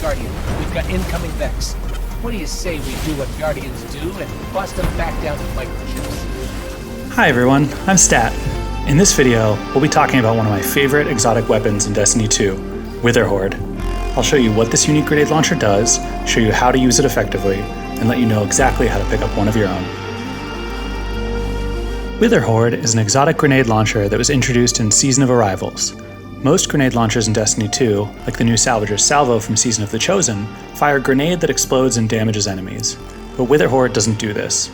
Guardian. We've got incoming Vex. What do you say we do what Guardians do and bust them back down to microchips? Hi everyone, I'm Stat. In this video, we'll be talking about one of my favorite exotic weapons in Destiny 2, Witherhoard. I'll show you what this unique grenade launcher does, show you how to use it effectively, and let you know exactly how to pick up one of your own. Witherhoard is an exotic grenade launcher that was introduced in Season of Arrivals. Most grenade launchers in Destiny 2, like the new Salvager's Salvo from Season of the Chosen, fire a grenade that explodes and damages enemies. But Witherhoard doesn't do this.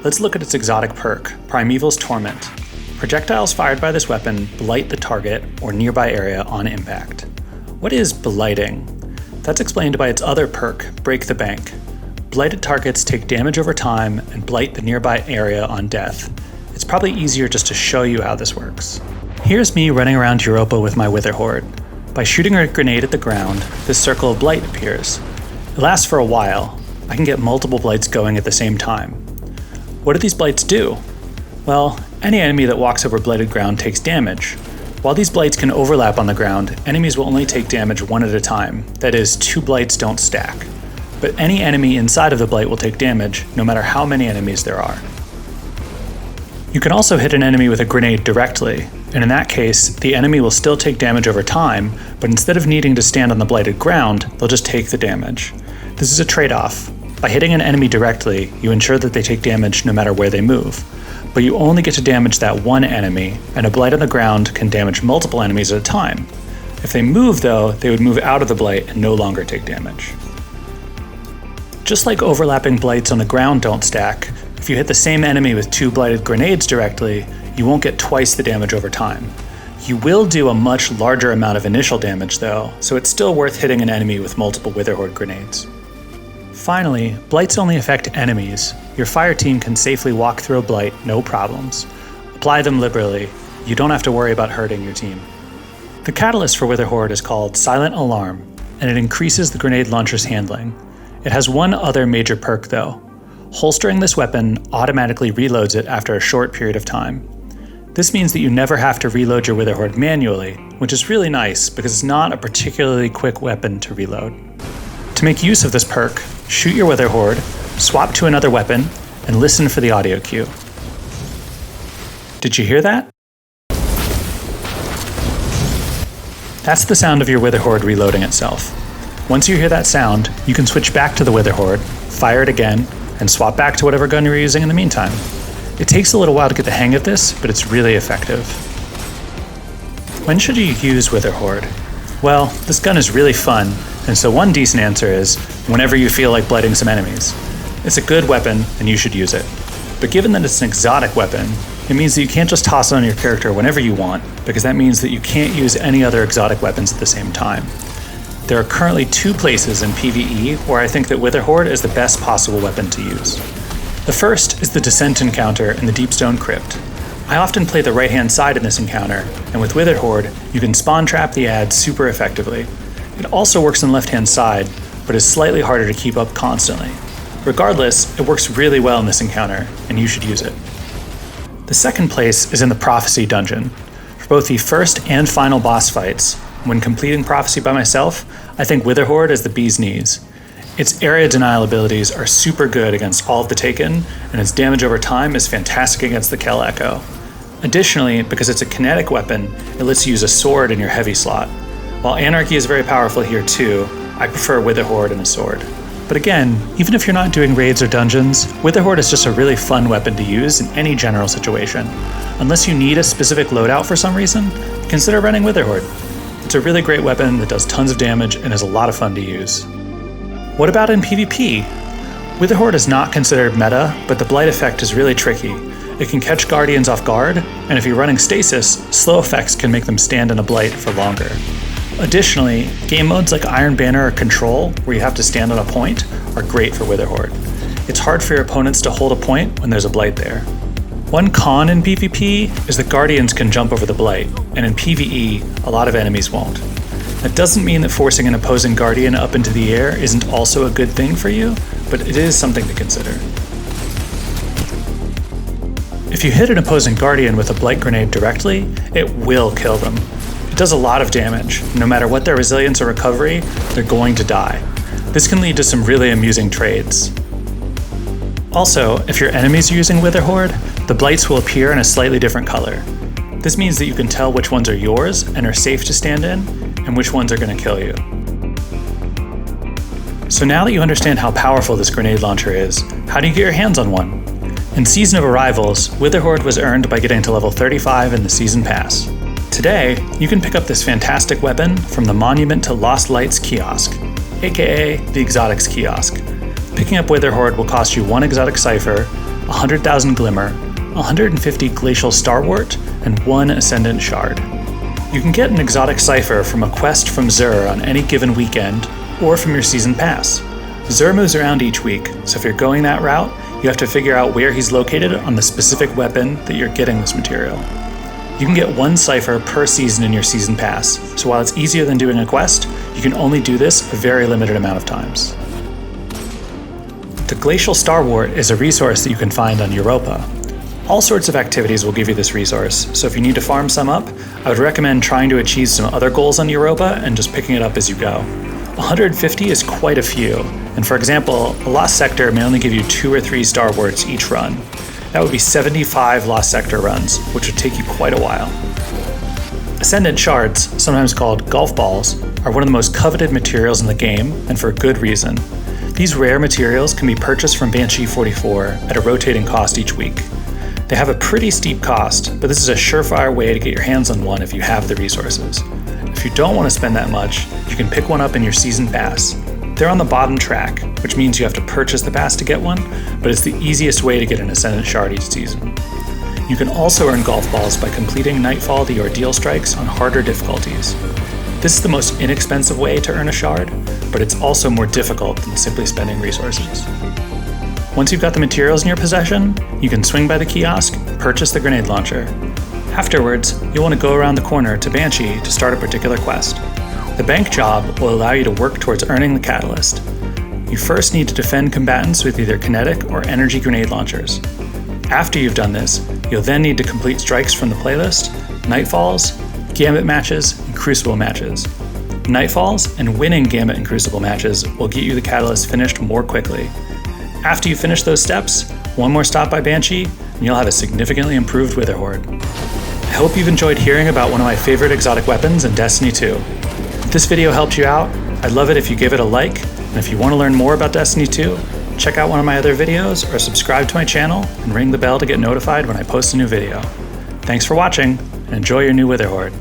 Let's look at its exotic perk, Primeval's Torment. Projectiles fired by this weapon blight the target or nearby area on impact. What is blighting? That's explained by its other perk, Break the Bank. Blighted targets take damage over time and blight the nearby area on death. It's probably easier just to show you how this works. Here's me running around Europa with my Witherhoard. By shooting a grenade at the ground, this circle of blight appears. It lasts for a while. I can get multiple blights going at the same time. What do these blights do? Well, any enemy that walks over blighted ground takes damage. While these blights can overlap on the ground, enemies will only take damage one at a time. That is, 2 blights don't stack. But any enemy inside of the blight will take damage, no matter how many enemies there are. You can also hit an enemy with a grenade directly, and in that case, the enemy will still take damage over time, but instead of needing to stand on the blighted ground, they'll just take the damage. This is a trade-off. By hitting an enemy directly, you ensure that they take damage no matter where they move. But you only get to damage that one enemy, and a blight on the ground can damage multiple enemies at a time. If they move though, they would move out of the blight and no longer take damage. Just like overlapping blights on the ground don't stack, if you hit the same enemy with 2 blighted grenades directly, you won't get twice the damage over time. You will do a much larger amount of initial damage though, so it's still worth hitting an enemy with multiple Witherhoard grenades. Finally, blights only affect enemies. Your fire team can safely walk through a blight, no problems. Apply them liberally. You don't have to worry about hurting your team. The catalyst for Witherhoard is called Silent Alarm, and it increases the grenade launcher's handling. It has one other major perk though. Holstering this weapon automatically reloads it after a short period of time. This means that you never have to reload your Witherhoard manually, which is really nice because it's not a particularly quick weapon to reload. To make use of this perk, shoot your Witherhoard, swap to another weapon, and listen for the audio cue. Did you hear that? That's the sound of your Witherhoard reloading itself. Once you hear that sound, you can switch back to the Witherhoard, fire it again, and swap back to whatever gun you're using in the meantime. It takes a little while to get the hang of this, but it's really effective. When should you use Witherhoard? Well, this gun is really fun, and so one decent answer is whenever you feel like blighting some enemies. It's a good weapon, and you should use it. But given that it's an exotic weapon, it means that you can't just toss it on your character whenever you want, because that means that you can't use any other exotic weapons at the same time. There are currently 2 places in PVE where I think that Witherhoard is the best possible weapon to use. The first is the Descent encounter in the Deepstone Crypt. I often play the right-hand side in this encounter, and with Witherhoard, you can spawn trap the ads super effectively. It also works on the left-hand side, but is slightly harder to keep up constantly. Regardless, it works really well in this encounter, and you should use it. The second place is in the Prophecy dungeon. For both the first and final boss fights, when completing Prophecy by myself, I think Witherhoard is the bee's knees. Its area denial abilities are super good against all of the Taken, and its damage over time is fantastic against the Kell Echo. Additionally, because it's a kinetic weapon, it lets you use a sword in your heavy slot. While Anarchy is very powerful here too, I prefer Witherhoard and a sword. But again, even if you're not doing raids or dungeons, Witherhoard is just a really fun weapon to use in any general situation. Unless you need a specific loadout for some reason, consider running Witherhoard. It's a really great weapon that does tons of damage and is a lot of fun to use. What about in PvP? Witherhoard is not considered meta, but the blight effect is really tricky. It can catch guardians off guard, and if you're running stasis, slow effects can make them stand in a blight for longer. Additionally, game modes like Iron Banner or Control, where you have to stand on a point, are great for Witherhoard. It's hard for your opponents to hold a point when there's a blight there. One con in PvP is that guardians can jump over the blight, and in PvE, a lot of enemies won't. That doesn't mean that forcing an opposing guardian up into the air isn't also a good thing for you, but it is something to consider. If you hit an opposing guardian with a blight grenade directly, it will kill them. It does a lot of damage. No matter what their resilience or recovery, they're going to die. This can lead to some really amusing trades. Also, if your enemies are using Witherhoard, the blights will appear in a slightly different color. This means that you can tell which ones are yours and are safe to stand in, and which ones are going to kill you. So now that you understand how powerful this grenade launcher is, how do you get your hands on one? In Season of Arrivals, Witherhoard was earned by getting to level 35 in the Season Pass. Today, you can pick up this fantastic weapon from the Monument to Lost Lights kiosk, aka the Exotics kiosk. Picking up Witherhoard will cost you 1 exotic cipher, 100,000 glimmer, 150 glacial starwort, and 1 ascendant shard. You can get an exotic cipher from a quest from Xur on any given weekend, or from your season pass. Xur moves around each week, so if you're going that route, you have to figure out where he's located on the specific weapon that you're getting this material. You can get 1 cipher per season in your season pass, so while it's easier than doing a quest, you can only do this a very limited amount of times. The Glacial Starwort is a resource that you can find on Europa. All sorts of activities will give you this resource, so if you need to farm some up, I would recommend trying to achieve some other goals on Europa and just picking it up as you go. 150 is quite a few, and for example, a Lost Sector may only give you 2 or 3 Starworts each run. That would be 75 Lost Sector runs, which would take you quite a while. Ascendant Shards, sometimes called golf balls, are one of the most coveted materials in the game, and for a good reason. These rare materials can be purchased from Banshee 44 at a rotating cost each week. They have a pretty steep cost, but this is a surefire way to get your hands on one if you have the resources. If you don't want to spend that much, you can pick one up in your season pass. They're on the bottom track, which means you have to purchase the pass to get one, but it's the easiest way to get an Ascendant Shard each season. You can also earn golf balls by completing Nightfall the Ordeal strikes on harder difficulties. This is the most inexpensive way to earn a shard, but it's also more difficult than simply spending resources. Once you've got the materials in your possession, you can swing by the kiosk and purchase the grenade launcher. Afterwards, you'll want to go around the corner to Banshee to start a particular quest. The bank job will allow you to work towards earning the catalyst. You first need to defend combatants with either kinetic or energy grenade launchers. After you've done this, you'll then need to complete strikes from the playlist, Nightfalls, Gambit matches, and Crucible matches. Nightfalls and winning Gambit and Crucible matches will get you the catalyst finished more quickly. After you finish those steps, one more stop by Banshee, and you'll have a significantly improved Witherhoard. I hope you've enjoyed hearing about one of my favorite exotic weapons in Destiny 2. If this video helped you out, I'd love it if you give it a like, and if you want to learn more about Destiny 2, check out one of my other videos or subscribe to my channel and ring the bell to get notified when I post a new video. Thanks for watching, and enjoy your new Witherhoard.